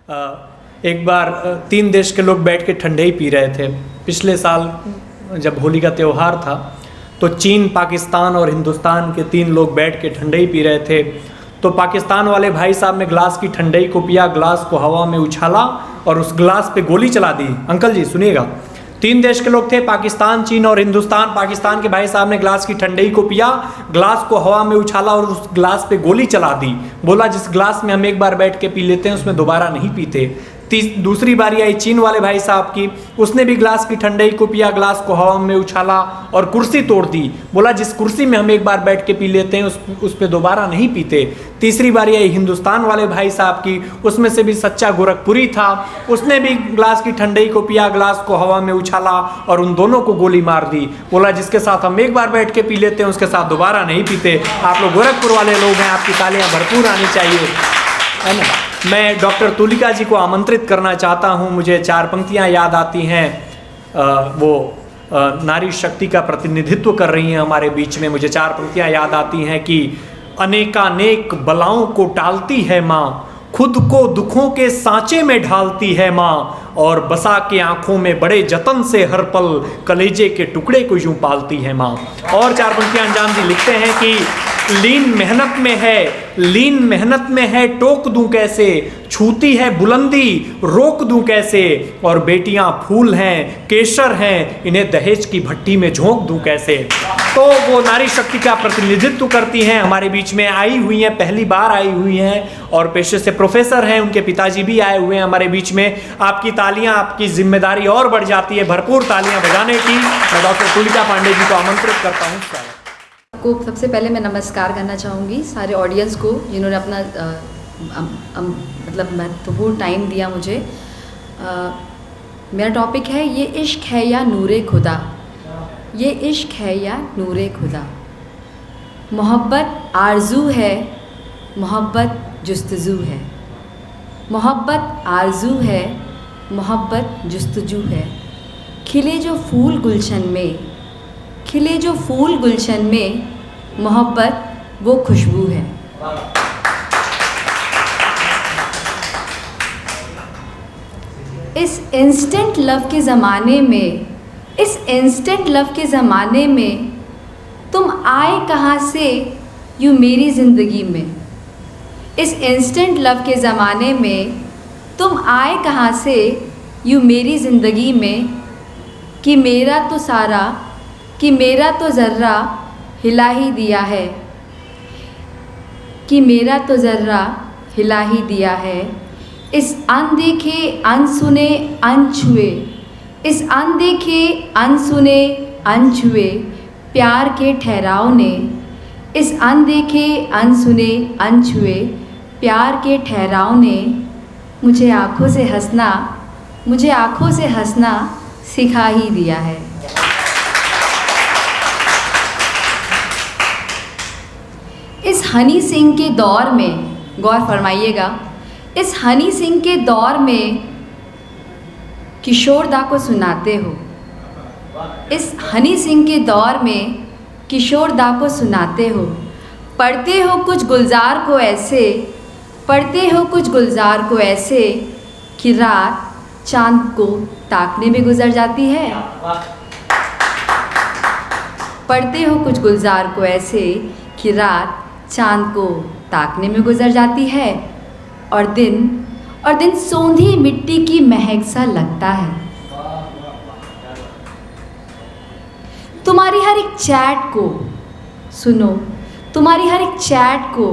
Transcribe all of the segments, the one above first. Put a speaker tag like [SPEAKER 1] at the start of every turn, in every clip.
[SPEAKER 1] एक बार 3 देश के लोग बैठ के ठंडे ही पी रहे थे। पिछले साल जब होली का त्यौहार था तो चीन, पाकिस्तान और हिंदुस्तान के 3 लोग बैठ के ठंडे ही पी रहे थे। तो पाकिस्तान वाले भाई साहब ने ग्लास की ठंडई को पिया, ग्लास को हवा में उछाला और उस ग्लास पे गोली चला दी। अंकल जी सुनिएगा, 3 देश के लोग थे, पाकिस्तान, चीन और हिंदुस्तान। पाकिस्तान के भाई साहब ने ग्लास की ठंडई को पिया, ग्लास को हवा में उछाला और उस ग्लास पे गोली चला दी। बोला जिस ग्लास में हम एक बार बैठ के पी लेते हैं उसमें दोबारा नहीं पीते। दूसरी बारी आई चीन वाले भाई साहब की, उसने भी ग्लास की ठंडई को पिया, ग्लास को हवा में उछाला और कुर्सी तोड़ दी। बोला जिस कुर्सी में हम एक बार बैठ के पी लेते हैं उस पे दोबारा नहीं पीते। तीसरी बारी आई हिंदुस्तान वाले भाई साहब की, उसमें से भी सच्चा गोरखपुरी था, उसने भी ग्लास की ठंडई को पिया, ग्लास को हवा में उछाला और उन दोनों को गोली मार दी। बोला जिसके साथ हम एक बार बैठ के पी लेते हैं उसके साथ दोबारा नहीं पीते। आप लोग गोरखपुर वाले लोग हैं, आपकी तालियां भरपूर आनी चाहिए, है ना। मैं डॉक्टर तुलिका जी को आमंत्रित करना चाहता हूं। मुझे 4 पंक्तियां याद आती हैं, वो नारी शक्ति का प्रतिनिधित्व कर रही हैं हमारे बीच में। मुझे 4 पंक्तियां याद आती हैं कि अनेकानेक बलाओं को टालती है माँ, खुद को दुखों के सांचे में ढालती है माँ, और बसा के आंखों में बड़े जतन से हर पल कलेजे के टुकड़े को यूं पालती है माँ। और 4 पंक्तियां अंजाम जी लिखते हैं कि लीन मेहनत में है, लीन मेहनत में है, टोक दूं कैसे, छूती है बुलंदी रोक दूं कैसे, और बेटियां फूल हैं, केसर हैं, इन्हें दहेज की भट्टी में झोंक दूं कैसे। तो वो नारी शक्ति का प्रतिनिधित्व करती हैं, हमारे बीच में आई हुई हैं, पहली बार आई हुई हैं और पेशे से प्रोफेसर हैं, उनके पिताजी भी आए हुए हैं हमारे बीच में। आपकी तालियां, आपकी जिम्मेदारी और बढ़ जाती है, भरपूर तालियां बजाने की। मैं डॉक्टर तुलिका पांडे जी को आमंत्रित करता हूँ।
[SPEAKER 2] को सबसे पहले मैं नमस्कार करना चाहूँगी सारे ऑडियंस को जिन्होंने अपना मतलब महत्वपूर्ण टाइम दिया मुझे। मेरा टॉपिक है ये इश्क है या नूरे खुदा, ये इश्क है या नूरे खुदा। मोहब्बत आरजू है, मोहब्बत जुस्तजू है, मोहब्बत आरजू है, मोहब्बत जुस्तजू है। खिले जो फूल गुलशन में, खिले जो फूल गुलशन में, मोहब्बत वो खुशबू है। इस इंस्टेंट लव के ज़माने में, इस इंस्टेंट लव के ज़माने में तुम आए कहाँ से यूँ मेरी ज़िंदगी में। इस इंस्टेंट लव के ज़माने में तुम आए कहाँ से यूँ मेरी ज़िंदगी में, कि मेरा तो सारा, कि मेरा तो ज़र्रा हिला ही दिया है, कि मेरा तो ज़र्रा हिला ही दिया है। इस अनदेखे अनसुने अनछुए, इस अनदेखे अनसुने अनछुए प्यार के ठहराव ने, इस अनदेखे अनसुने अनछुए प्यार के ठहराव ने मुझे आँखों से हंसना, मुझे आँखों से हंसना सिखा ही दिया है। इस हनी सिंह के दौर में, गौर फरमाइएगा, इस हनी सिंह के दौर में किशोर दा को सुनाते हो, इस हनी सिंह के दौर में किशोर दा को सुनाते हो। पढ़ते हो कुछ गुलजार को ऐसे, पढ़ते हो कुछ गुलजार को ऐसे, कि रात चांद को ताकने में गुजर जाती है। पढ़ते हो कुछ गुलजार को ऐसे, कि रात चांद को ताकने में गुजर जाती है, और दिन सोंधी मिट्टी की महक सा लगता है। तुम्हारी हर एक चैट को सुनो, तुम्हारी हर एक चैट को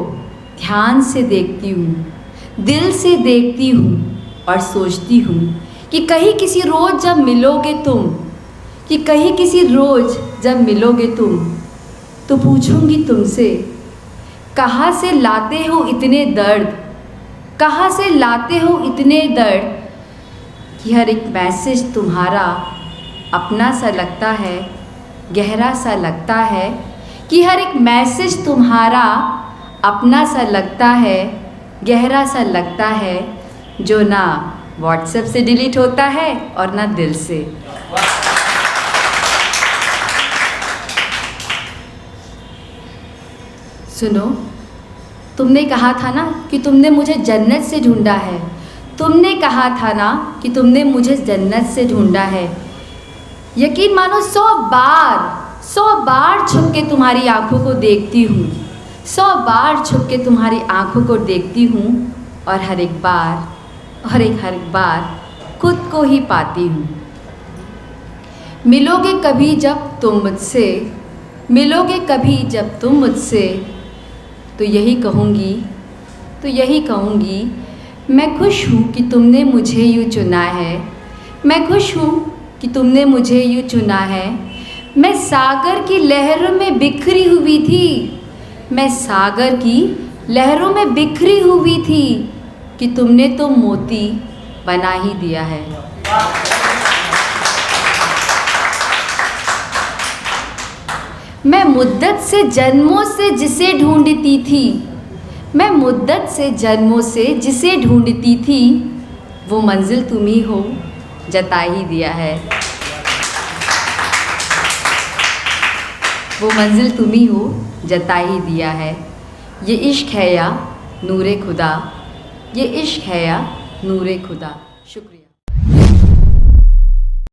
[SPEAKER 2] ध्यान से देखती हूँ, दिल से देखती हूँ और सोचती हूँ कि कहीं किसी रोज़ जब मिलोगे तुम, कि कहीं किसी रोज़ जब मिलोगे तुम, तो पूछूंगी तुमसे कहाँ से लाते हो इतने दर्द, कहाँ से लाते हो इतने दर्द, कि हर एक मैसेज तुम्हारा अपना सा लगता है, गहरा सा लगता है, कि हर एक मैसेज तुम्हारा अपना सा लगता है, गहरा सा लगता है, जो ना व्हाट्सएप से डिलीट होता है और ना दिल से। सुनो, तुमने कहा था ना कि तुमने मुझे जन्नत से ढूंढा है, तुमने कहा था ना कि तुमने मुझे जन्नत से ढूंढा है। यकीन मानो 100 बार छुप के तुम्हारी आंखों को देखती हूँ, 100 बार छुप के तुम्हारी आंखों को देखती हूँ, और हर एक बार खुद को ही पाती हूँ। मिलोगे कभी जब तुम मुझसे, तो यही कहूँगी मैं खुश हूँ कि तुमने मुझे यूँ चुना है। मैं खुश हूँ कि तुमने मुझे यूँ चुना है। मैं सागर की लहरों में बिखरी हुई थी, मैं सागर की लहरों में बिखरी हुई थी, कि तुमने तो मोती बना ही दिया है। मैं मुद्दत से जन्मों से जिसे ढूंढती थी, मैं मुद्दत से जन्मों से जिसे ढूंढती थी, वो मंजिल तुम ही हो, जता ही दिया है। वो मंजिल तुम ही हो, जता ही दिया है। ये इश्क है या नूरे खुदा, ये इश्क है या नूरे खुदा। शुक्रिया।